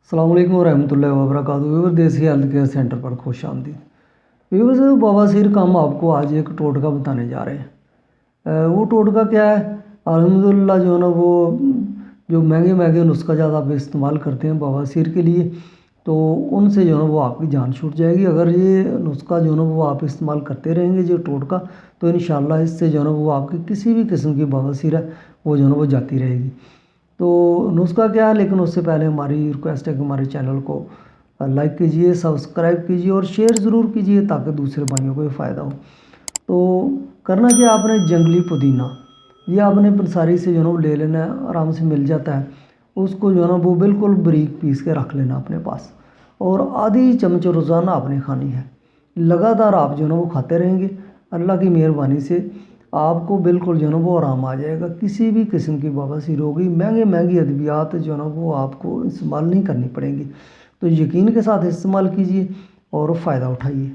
अस्सलाम वालेकुम रहमतुल्लाहि व बरकातहू। व्यूअर्स देसी हेल्थ केयर सेंटर पर खुश आमदीद। व्यूअर्स बवासीर का हम आपको आज एक टोटका बताने जा रहे हैं। वो टोटका क्या है? अल्हम्दुलिल्लाह जो है ना वो जो महंगे महंगे नुस्खा ज़्यादा आप इस्तेमाल करते हैं बवासीर के लिए, तो उनसे जो है वो आपकी जान छूट जाएगी। अगर ये नुस्खा जो है ना वो आप इस्तेमाल करते रहेंगे जो टोटका, तो इंशाल्लाह इससे जो है ना वो आपकी किसी भी किस्म की बवासीर है वो जो है ना वो जाती रहेगी। तो नुस्खा क्या है, लेकिन उससे पहले हमारी रिक्वेस्ट है कि हमारे चैनल को लाइक कीजिए, सब्सक्राइब कीजिए और शेयर ज़रूर कीजिए ताकि दूसरे भाइयों को भी फ़ायदा हो। तो करना क्या, आपने जंगली पुदीना ये आपने पंसारी से जो है ना वो ले लेना है, आराम से मिल जाता है। उसको जो है ना वो बिल्कुल बारीक पीस के रख लेना अपने पास, और आधी चम्मच रोज़ाना आपने खानी है। लगातार आप जो है ना वो खाते रहेंगे, अल्लाह की मेहरबानी से आपको बिल्कुल जो है ना वो आराम आ जाएगा। किसी भी किस्म की बवासीर होगी, महंगी महंगी अद्वियात जो है ना वो आपको इस्तेमाल नहीं करनी पड़ेंगी। तो यकीन के साथ इस्तेमाल कीजिए और फ़ायदा उठाइए।